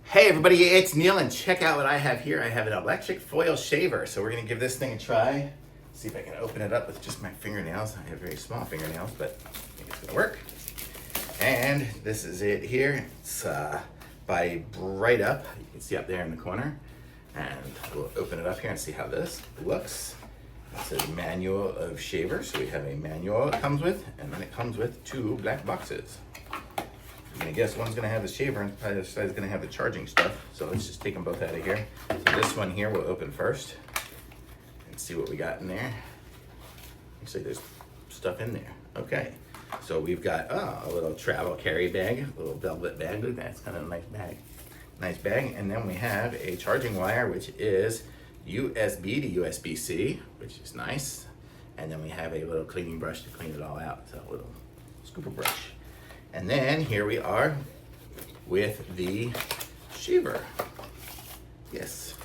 Hey everybody, it's Neil and check out what I have here. I have an electric foil shaver. So we're gonna give this thing a try. See if I can open it up with just my fingernails. I have very small fingernails, but I think it's gonna work. And this is it here. It's by Brightup. You can see up there in the corner. And we'll open it up here and see how this looks. It's a manual of shaver. So we have a manual it comes with, and then it comes with two black boxes. I'm gonna guess one's gonna have the shaver and probably the other side's gonna have the charging stuff. So let's just take them both out of here. So this one here we'll open first and see what we got in there. Looks like there's stuff in there. Okay, so we've got a little travel carry bag, a little velvet bag. Look, that's kind of a nice bag. Nice bag. And then we have a charging wire, which is USB to USB-C, which is nice. And then we have a little cleaning brush to clean it all out. So a little scooper brush. And then here we are with the shaver. Yes.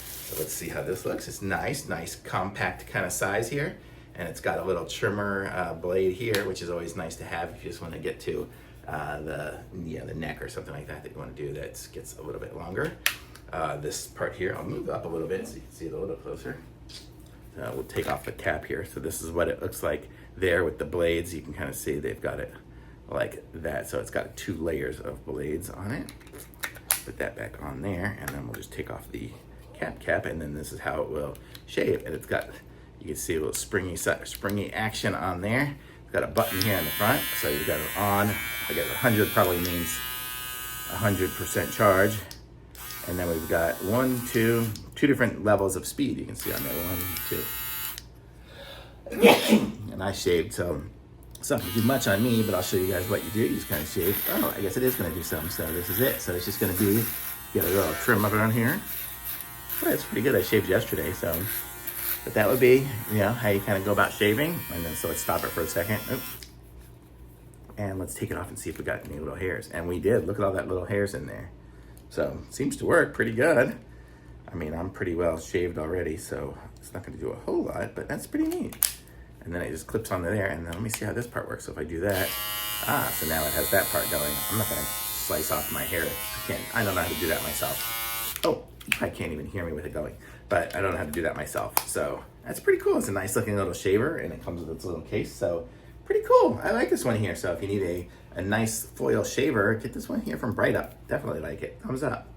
So let's see how this looks. It's nice compact kind of size here. And it's got a little trimmer blade here, which is always nice to have if you just want to get to the neck or something like that you want to do that gets a little bit longer. This part here, I'll move up a little bit so you can see it a little closer. We'll take off the cap here. So this is what it looks like there with the blades. You can kind of see they've got it like that. So it's got 2 layers of blades on it. Put that back on there, and then we'll just take off the cap, and then this is how it will shave. And it's got, you can see a little springy action on there. It's got a button here in the front, so you've got it on. I guess 100 probably means 100% charge. And then we've got two different levels of speed. You can see on there, 1, 2. And I shaved, so it's not gonna do much on me, but I'll show you guys what you do. You just kind of shave. Oh, I guess it is gonna do something. So this is it. So it's just gonna be, get a little trim up around here. But it's pretty good. I shaved yesterday, so. But that would be, how you kind of go about shaving. And then, so let's stop it for a second. Oops. And let's take it off and see if we got any little hairs. And we did. Look at all that little hairs in there. So seems to work pretty good. I mean, I'm pretty well shaved already, so it's not gonna do a whole lot, but that's pretty neat. And then it just clips onto there, and then let me see how this part works. So if I do that, so now it has that part going. I'm not gonna slice off my hair. I don't know how to do that myself. Oh, I can't even hear me with it going, but I don't know how to do that myself. So that's pretty cool. It's a nice looking little shaver, and it comes with its little case, so pretty cool. I like this one here. So if you need a nice foil shaver, get this one here from Brightup. Definitely like it. Thumbs up.